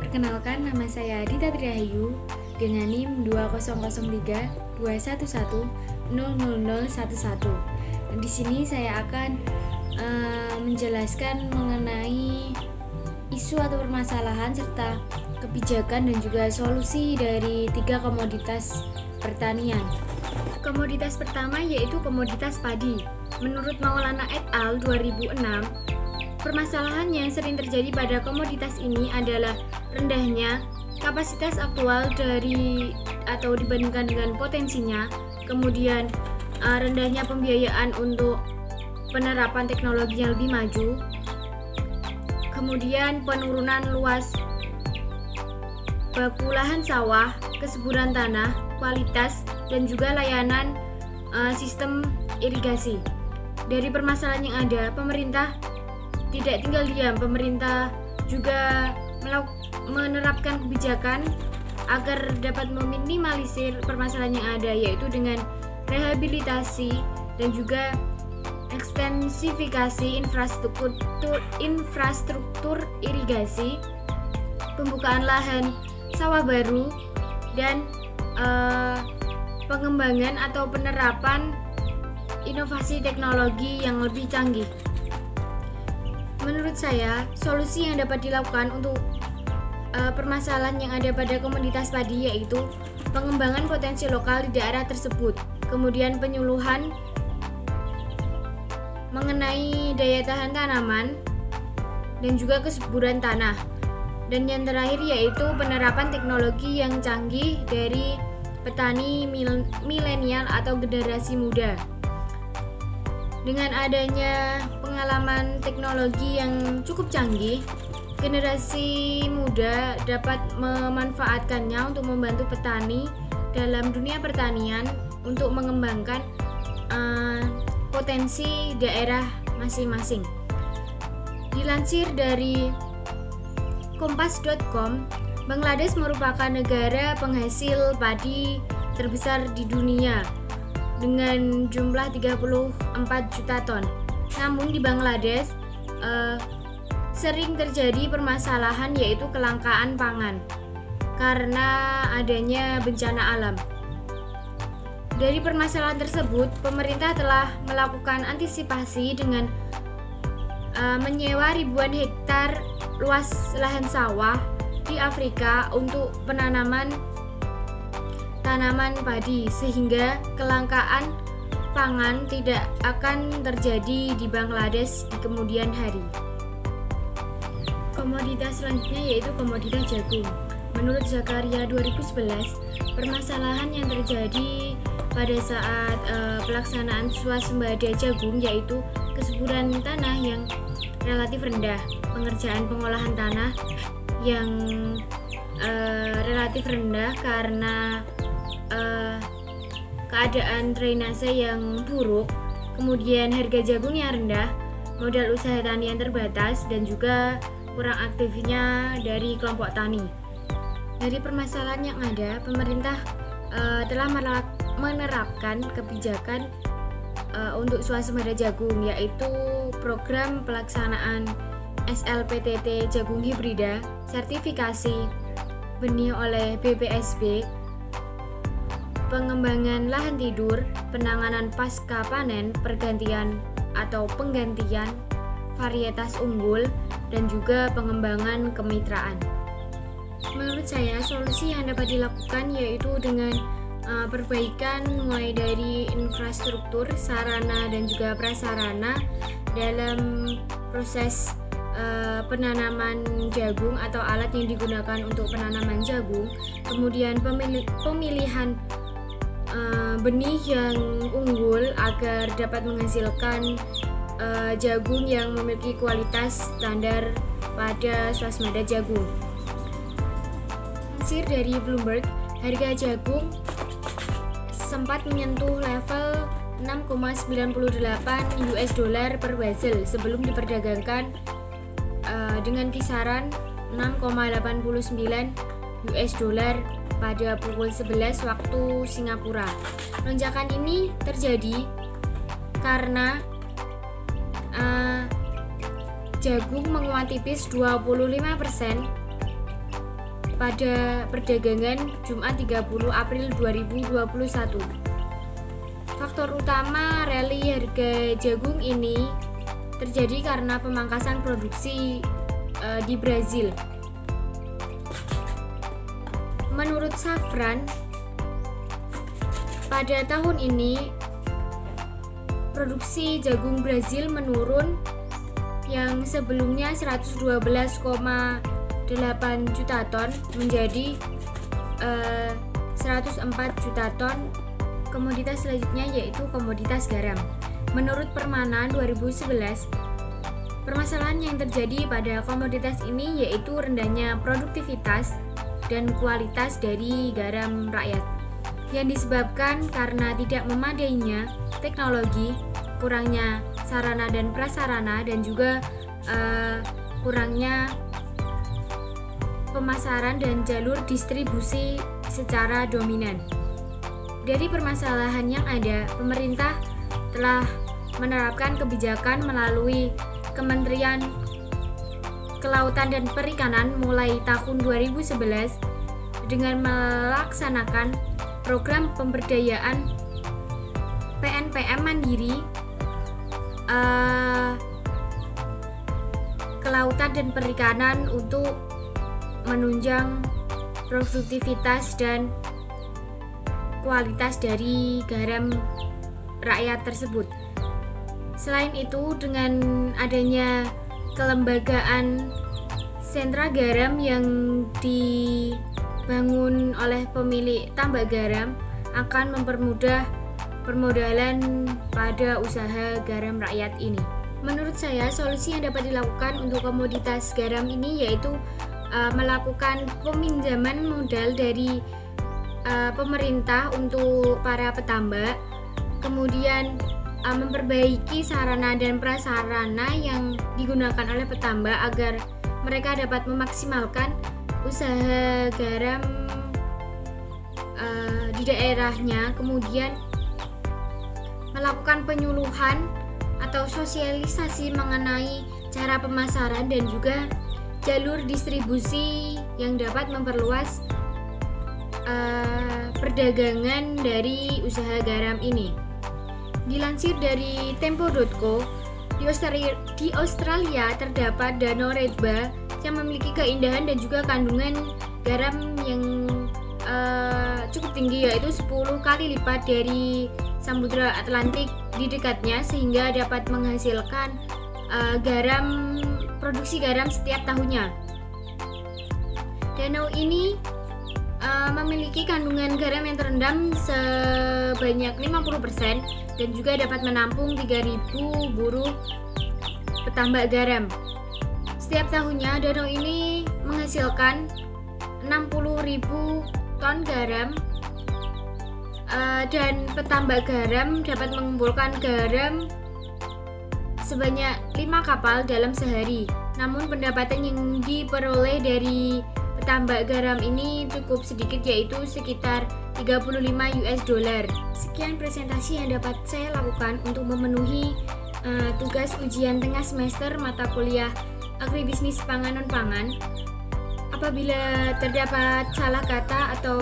Perkenalkan, nama saya Dita Triayu dengan NIM 200321100011. Dan di sini saya akan menjelaskan mengenai isu atau permasalahan serta kebijakan dan juga solusi dari 3 komoditas pertanian. Komoditas pertama yaitu komoditas padi. Menurut Maulana et al. 2006, permasalahan yang sering terjadi pada komoditas ini adalah rendahnya kapasitas aktual dari atau dibandingkan dengan potensinya, kemudian rendahnya pembiayaan untuk penerapan teknologi yang lebih maju, kemudian penurunan luas baku lahan sawah, kesuburan tanah, kualitas, dan juga layanan sistem irigasi. Dari permasalahan yang ada, pemerintah tidak tinggal diam, pemerintah juga menerapkan kebijakan agar dapat meminimalisir permasalahan yang ada, yaitu dengan rehabilitasi dan juga ekstensifikasi infrastruktur irigasi, pembukaan lahan sawah baru, dan pengembangan atau penerapan inovasi teknologi yang lebih canggih. Menurut saya, solusi yang dapat dilakukan untuk permasalahan yang ada pada komoditas padi yaitu pengembangan potensi lokal di daerah tersebut, kemudian penyuluhan mengenai daya tahan tanaman dan juga kesuburan tanah, dan yang terakhir yaitu penerapan teknologi yang canggih dari petani milenial atau generasi muda. Dengan adanya pengalaman teknologi yang cukup canggih, generasi muda dapat memanfaatkannya untuk membantu petani dalam dunia pertanian untuk mengembangkan potensi daerah masing-masing. Dilansir dari kompas.com, Bangladesh merupakan negara penghasil padi terbesar di dunia dengan jumlah 34 juta ton. Namun di Bangladesh sering terjadi permasalahan yaitu kelangkaan pangan karena adanya bencana alam. Dari permasalahan tersebut, pemerintah telah melakukan antisipasi dengan menyewa ribuan hektar luas lahan sawah di Afrika untuk penanaman tanaman padi, sehingga kelangkaan pangan tidak akan terjadi di Bangladesh di kemudian hari. Komoditas selanjutnya yaitu komoditas jagung. Menurut Zakaria 2011, permasalahan yang terjadi pada saat pelaksanaan swasembada jagung yaitu kesuburan tanah yang relatif rendah, pengerjaan pengolahan tanah yang relatif rendah karena keadaan drainase yang buruk, kemudian harga jagung yang rendah, modal usaha tani yang terbatas, dan juga kurang aktifnya dari kelompok tani. Dari permasalahan yang ada, pemerintah telah menerapkan kebijakan untuk swasembada jagung, yaitu program pelaksanaan SLPTT jagung hibrida, sertifikasi benih oleh BPSB, pengembangan lahan tidur, penanganan pasca panen, pergantian atau penggantian varietas unggul, dan juga pengembangan kemitraan. Menurut saya, solusi yang dapat dilakukan yaitu dengan perbaikan mulai dari infrastruktur, sarana, dan juga prasarana dalam proses penanaman jagung atau alat yang digunakan untuk penanaman jagung, kemudian pemilihan benih yang unggul agar dapat menghasilkan jagung yang memiliki kualitas standar pada swasembada jagung. Lansir dari Bloomberg, harga jagung sempat menyentuh level 6,98 US dollar per basel sebelum diperdagangkan dengan kisaran 6,89 US dollar pada pukul 11 waktu Singapura. Lonjakan ini terjadi karena jagung menguat tipis 25% pada perdagangan Jumat 30 April 2021. Faktor utama rally harga jagung ini terjadi karena pemangkasan produksi di Brazil. Menurut Safran, pada tahun ini produksi jagung Brazil menurun yang sebelumnya 112,8 juta ton menjadi 104 juta ton. Komoditas selanjutnya yaitu komoditas garam. Menurut Permana 2011, permasalahan yang terjadi pada komoditas ini yaitu rendahnya produktivitas dan kualitas dari garam rakyat yang disebabkan karena tidak memadainya teknologi, kurangnya sarana dan prasarana, dan juga kurangnya pemasaran dan jalur distribusi secara dominan. Dari permasalahan yang ada, pemerintah telah menerapkan kebijakan melalui Kementerian Kelautan dan Perikanan mulai tahun 2011 dengan melaksanakan program pemberdayaan PNPM mandiri, kelautan dan perikanan untuk menunjang produktivitas dan kualitas dari garam rakyat tersebut. Selain itu, dengan adanya kelembagaan sentra garam yang dibangun oleh pemilik tambak garam akan mempermudah permodalan pada usaha garam rakyat ini. Menurut saya, solusi yang dapat dilakukan untuk komoditas garam ini yaitu melakukan peminjaman modal dari pemerintah untuk para petambak, kemudian memperbaiki sarana dan prasarana yang digunakan oleh petambak agar mereka dapat memaksimalkan usaha garam di daerahnya, kemudian melakukan penyuluhan atau sosialisasi mengenai cara pemasaran dan juga jalur distribusi yang dapat memperluas perdagangan dari usaha garam ini. Dilansir dari tempo.co, di Australia terdapat danau Redba yang memiliki keindahan dan juga kandungan garam yang cukup tinggi, yaitu 10 kali lipat dari Samudra Atlantik di dekatnya, sehingga dapat menghasilkan produksi garam setiap tahunnya. Danau ini memiliki kandungan garam yang terendam sebanyak 50% dan juga dapat menampung 3.000 buruh petambak garam. Setiap tahunnya danau ini menghasilkan 60.000 ton garam, dan petambak garam dapat mengumpulkan garam sebanyak 5 kapal dalam sehari. Namun pendapatan yang diperoleh dari petambak garam ini cukup sedikit, yaitu sekitar 35 US dollar. Sekian presentasi yang dapat saya lakukan untuk memenuhi tugas ujian tengah semester mata kuliah Agribisnis Pangan Non-Pangan. Apabila terdapat salah kata atau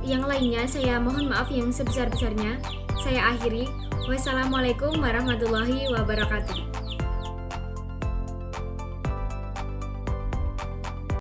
yang lainnya, saya mohon maaf yang sebesar-besarnya. Saya akhiri. Wassalamualaikum warahmatullahi wabarakatuh.